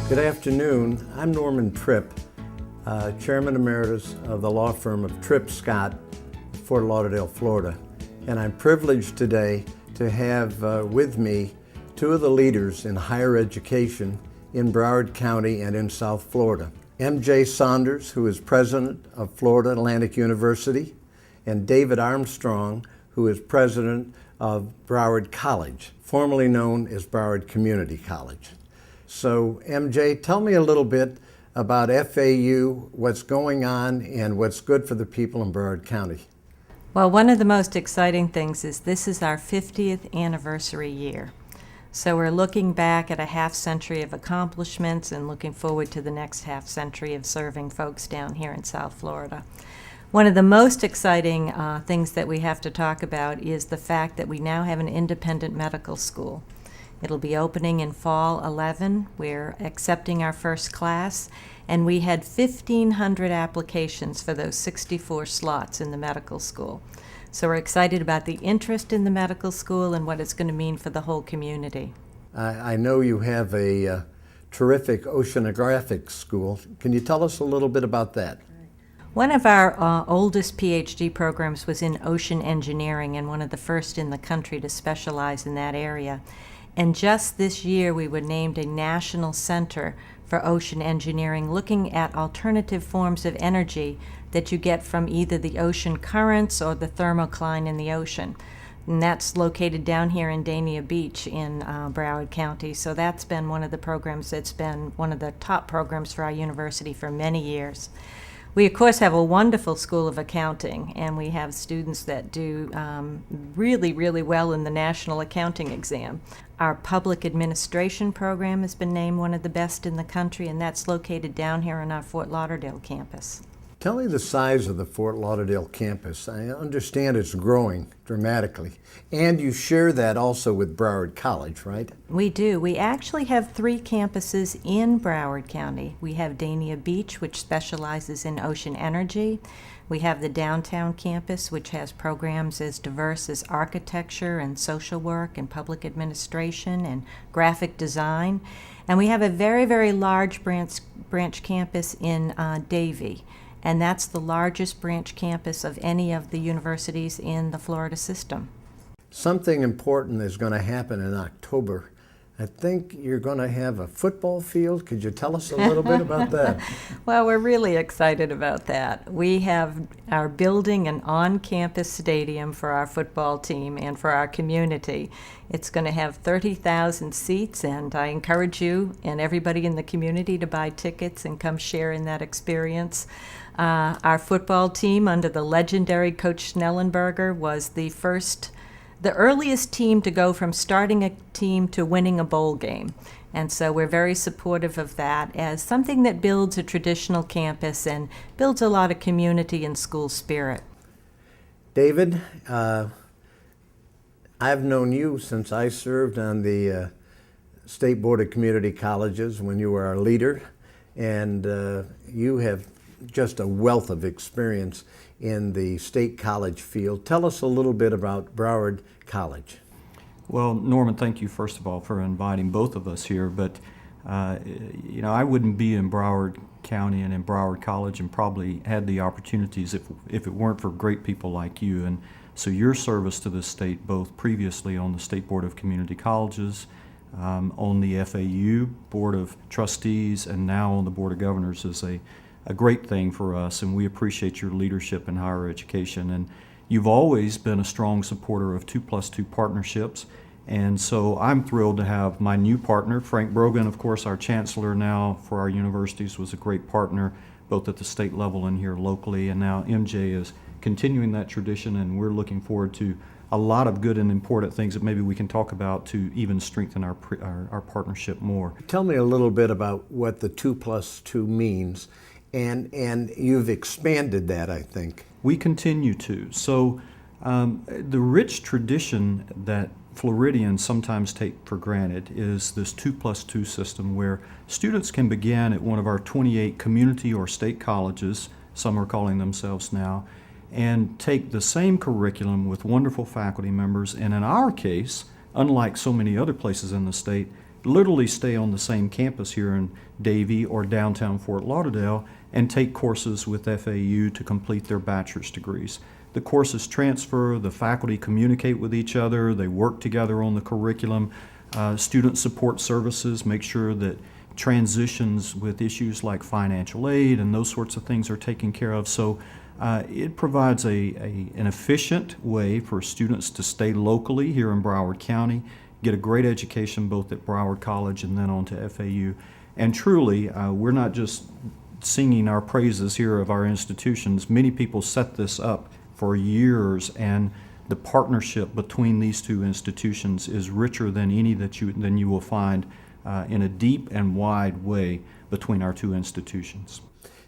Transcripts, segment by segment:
Good afternoon. I'm Norman Tripp, Chairman Emeritus of the law firm of Tripp, Scott, Fort Lauderdale, Florida. And I'm privileged today to have with me two of the leaders in higher education in Broward County and in South Florida. M.J. Saunders, who is president of Florida Atlantic University, and David Armstrong, who is president of Broward College, formerly known as Broward Community College. So, MJ, tell me a little bit about FAU, what's going on, and what's good for the people in Broward County. Well, one of the most exciting things is this is our 50th anniversary year. So we're looking back at a half century of accomplishments and looking forward to the next half century of serving folks down here in South Florida. One of the most exciting things that we have to talk about is the fact that we now have an independent medical school. It'll be opening in fall 11. We're accepting our first class, and we had 1,500 applications for those 64 slots in the medical school. So we're excited about the interest in the medical school and what it's going to mean for the whole community. I know you have a terrific oceanographic school. Can you tell us a little bit about that? One of our oldest PhD programs was in ocean engineering, and one of the first in the country to specialize in that area. And just this year, we were named a national center for ocean engineering, looking at alternative forms of energy that you get from either the ocean currents or the thermocline in the ocean. And that's located down here in Dania Beach in Broward County. So that's been one of the programs that's been one of the top programs for our university for many years. We, of course, have a wonderful School of Accounting, and we have students that do really, really well in the National Accounting Exam. Our Public Administration program has been named one of the best in the country, and that's located down here on our Fort Lauderdale campus. Tell me the size of the Fort Lauderdale campus. I understand it's growing dramatically. And you share that also with Broward College, right? We do. We actually have 3 campuses in Broward County. We have Dania Beach, which specializes in ocean energy. We have the downtown campus, which has programs as diverse as architecture and social work and public administration and graphic design. And we have a very, very large branch campus in Davie. And that's the largest branch campus of any of the universities in the Florida system. Something important is going to happen in October. I think you're going to have a football field. Could you tell us a little bit about that? Well, we're really excited about that. We are building an on-campus stadium for our football team and for our community. It's going to have 30,000 seats, and I encourage you and everybody in the community to buy tickets and come share in that experience. Our football team, under the legendary Coach Snellenberger, was the earliest team to go from starting a team to winning a bowl game. And so we're very supportive of that as something that builds a traditional campus and builds a lot of community and school spirit. David, I've known you since I served on the State Board of Community Colleges when you were our leader, and you have just a wealth of experience in the state college field. Tell us a little bit about Broward College. Well, Norman, thank you first of all for inviting both of us here, but I wouldn't be in Broward County and in Broward College and probably had the opportunities if it weren't for great people like you. And so your service to the state, both previously on the State Board of Community Colleges, on the FAU Board of Trustees, and now on the Board of Governors is a great thing for us, and we appreciate your leadership in higher education. And you've always been a strong supporter of 2+2 partnerships, and so I'm thrilled to have my new partner, Frank Brogan, of course, our chancellor now for our universities, was a great partner both at the state level and here locally, and now MJ is continuing that tradition, and we're looking forward to a lot of good and important things that maybe we can talk about to even strengthen our partnership more. Tell me a little bit about what the 2+2 means. And you've expanded that, I think. We continue to. So the rich tradition that Floridians sometimes take for granted is this 2+2 system where students can begin at one of our 28 community or state colleges, some are calling themselves now, and take the same curriculum with wonderful faculty members, and in our case, unlike so many other places in the state, literally stay on the same campus here in Davie or downtown Fort Lauderdale and take courses with FAU to complete their bachelor's degrees. The courses transfer, the faculty communicate with each other, they work together on the curriculum. Student support services make sure that transitions with issues like financial aid and those sorts of things are taken care of. So it provides an efficient way for students to stay locally here in Broward County, get a great education both at Broward College and then on to FAU. And truly, we're not just singing our praises here of our institutions. Many people set this up for years, and the partnership between these two institutions is richer than any that you will find in a deep and wide way between our two institutions.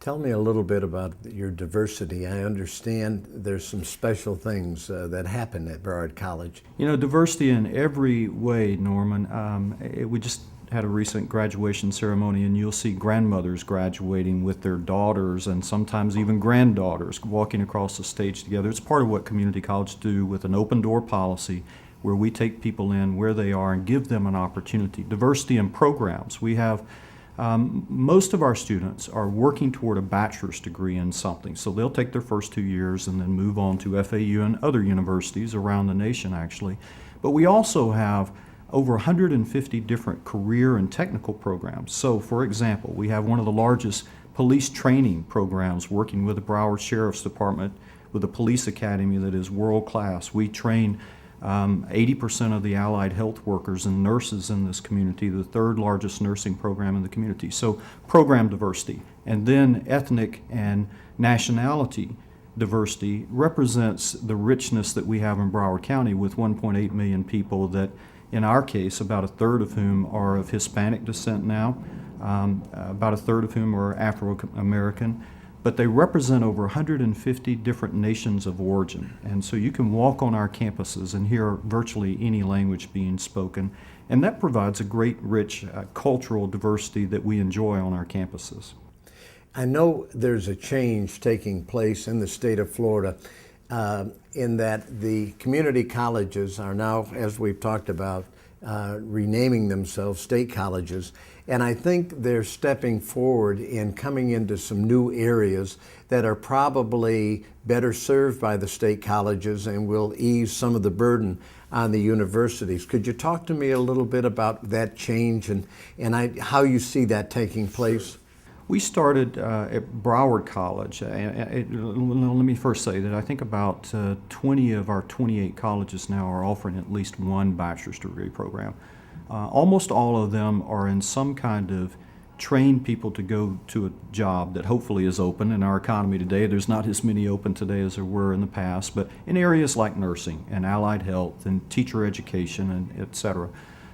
Tell me a little bit about your diversity. I understand there's some special things that happen at Broward College. You know, diversity in every way, Norman. We just had a recent graduation ceremony, and you'll see grandmothers graduating with their daughters and sometimes even granddaughters walking across the stage together. It's part of what community colleges do with an open door policy where we take people in where they are and give them an opportunity. Diversity in programs. We have most of our students are working toward a bachelor's degree in something. So they'll take their first 2 years and then move on to FAU and other universities around the nation, actually. But we also have over 150 different career and technical programs. So, for example, we have one of the largest police training programs working with the Broward Sheriff's Department with a police academy that is world class. We train 80% of the allied health workers and nurses in this community, the third largest nursing program in the community. So program diversity. And then ethnic and nationality diversity represents the richness that we have in Broward County with 1.8 million people that, in our case, about a third of whom are of Hispanic descent now, about a third of whom are Afro-American. But they represent over 150 different nations of origin. And so you can walk on our campuses and hear virtually any language being spoken. And that provides a great, rich cultural diversity that we enjoy on our campuses. I know there's a change taking place in the state of Florida in that the community colleges are now, as we've talked about, renaming themselves state colleges. And I think they're stepping forward in coming into some new areas that are probably better served by the state colleges and will ease some of the burden on the universities. Could you talk to me a little bit about that change and how you see that taking place? We started at Broward College. Let me first say that I think about 20 of our 28 colleges now are offering at least one bachelor's degree program. Almost all of them are in some kind of train people to go to a job that hopefully is open in our economy today. There's not as many open today as there were in the past, but in areas like nursing and allied health and teacher education and et cetera.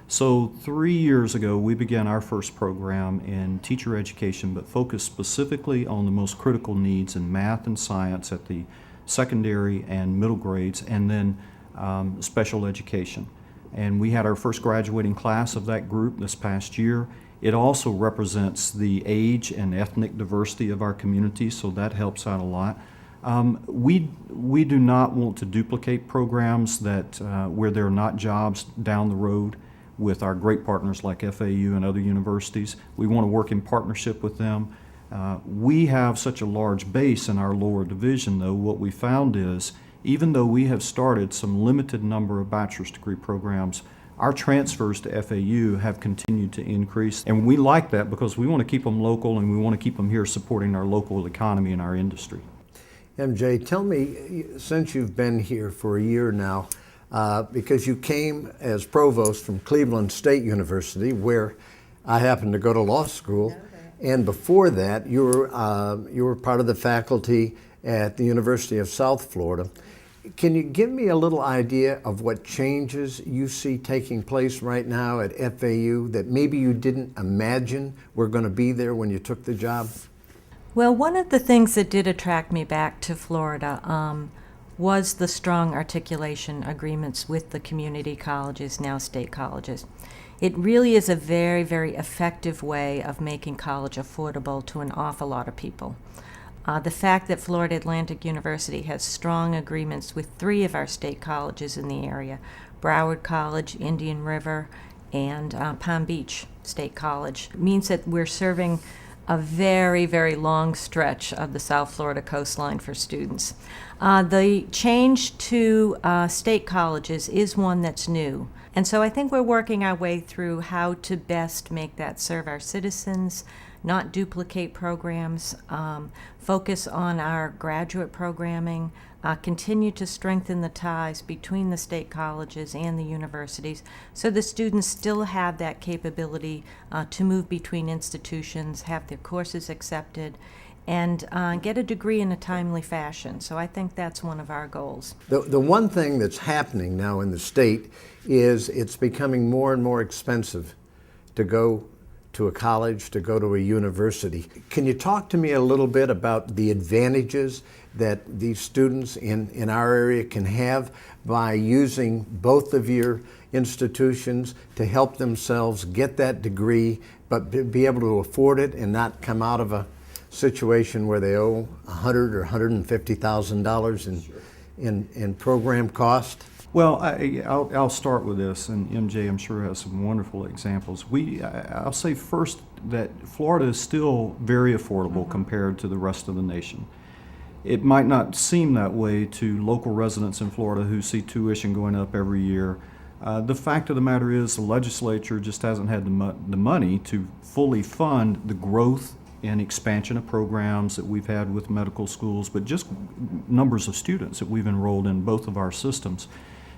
So 3 years ago, we began our first program in teacher education, but focused specifically on the most critical needs in math and science at the secondary and middle grades, and then special education. And we had our first graduating class of that group this past year. It also represents the age and ethnic diversity of our community, so that helps out a lot. We do not want to duplicate programs that where there are not jobs down the road with our great partners like FAU and other universities. We want to work in partnership with them. We have such a large base in our lower division, though. What we found is, even though we have started some limited number of bachelor's degree programs, our transfers to FAU have continued to increase. And we like that because we want to keep them local and we want to keep them here supporting our local economy and our industry. MJ, tell me, since you've been here for a year now, because you came as provost from Cleveland State University, where I happened to go to law school, and before that you were part of the faculty at the University of South Florida. Can you give me a little idea of what changes you see taking place right now at FAU that maybe you didn't imagine were going to be there when you took the job? Well, one of the things that did attract me back to Florida was the strong articulation agreements with the community colleges, now state colleges. It really is a very, very effective way of making college affordable to an awful lot of people. The fact that Florida Atlantic University has strong agreements with 3 of our state colleges in the area, Broward College, Indian River, and Palm Beach State College. It means that we're serving a very, very long stretch of the South Florida coastline for students. The change to state colleges is one that's new. And so I think we're working our way through how to best make that serve our citizens, not duplicate programs, focus on our graduate programming, continue to strengthen the ties between the state colleges and the universities so the students still have that capability to move between institutions, have their courses accepted, and get a degree in a timely fashion. So I think that's one of our goals. The one thing that's happening now in the state is it's becoming more and more expensive to go to a college, to go to a university. Can you talk to me a little bit about the advantages that these students in our area can have by using both of your institutions to help themselves get that degree, but be able to afford it and not come out of a situation where they owe $100,000 or $150,000 in program cost? Well, I'll start with this, and MJ, I'm sure, has some wonderful examples. I'll say first that Florida is still very affordable compared to the rest of the nation. It might not seem that way to local residents in Florida who see tuition going up every year. The fact of the matter is the legislature just hasn't had the money to fully fund the growth and expansion of programs that we've had with medical schools, but just numbers of students that we've enrolled in both of our systems.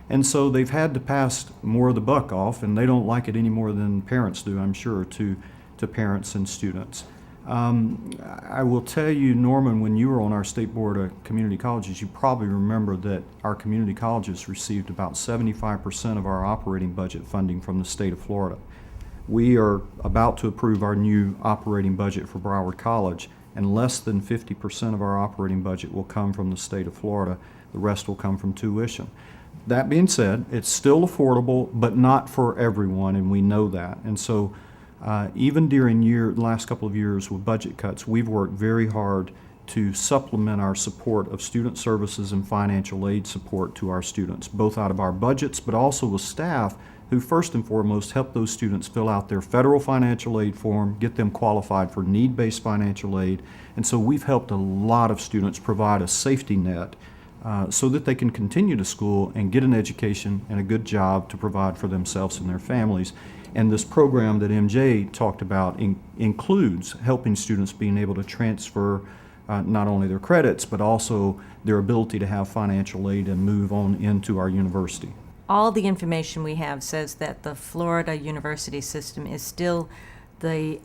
And so they've had to pass more of the buck off, and they don't like it any more than parents do, I'm sure, to parents and students. I will tell you, Norman, when you were on our State Board of Community Colleges, you probably remember that our community colleges received about 75% of our operating budget funding from the state of Florida. We are about to approve our new operating budget for Broward College, and less than 50% of our operating budget will come from the state of Florida. The rest will come from tuition. That being said, it's still affordable, but not for everyone, and we know that. And so even during the last couple of years with budget cuts, we've worked very hard to supplement our support of student services and financial aid support to our students, both out of our budgets, but also with staff who first and foremost help those students fill out their federal financial aid form, get them qualified for need-based financial aid. And so we've helped a lot of students provide a safety net so that they can continue to school and get an education and a good job to provide for themselves and their families. And this program that MJ talked about includes helping students being able to transfer not only their credits, but also their ability to have financial aid and move on into our university. All the information we have says that the Florida university system is still the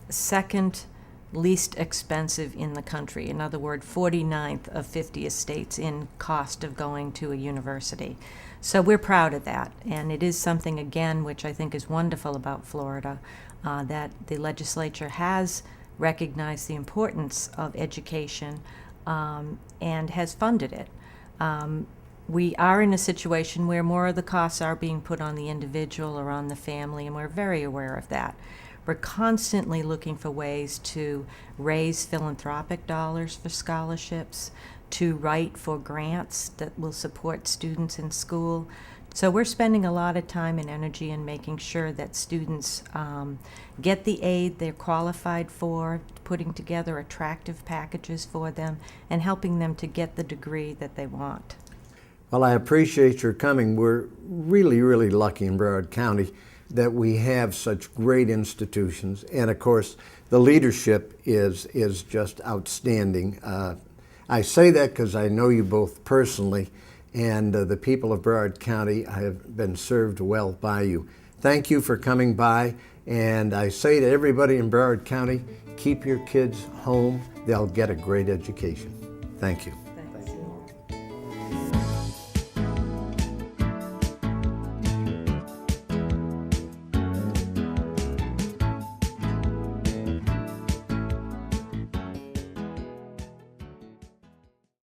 second least expensive in the country. In other words, 49th of 50 states in cost of going to a university. So we're proud of that, and it is something, again, which I think is wonderful about Florida, that the legislature has recognized the importance of education and has funded it. We are in a situation where more of the costs are being put on the individual or on the family, and we're very aware of that. We're constantly looking for ways to raise philanthropic dollars for scholarships, to write for grants that will support students in school. So we're spending a lot of time and energy in making sure that students get the aid they're qualified for, putting together attractive packages for them, and helping them to get the degree that they want. Well, I appreciate your coming. We're really, really lucky in Broward County that we have such great institutions, and of course the leadership is just outstanding. I say that because I know you both personally, and the people of Broward County have been served well by you. Thank you for coming by, and I say to everybody in Broward County, keep your kids home. They'll get a great education. Thank you.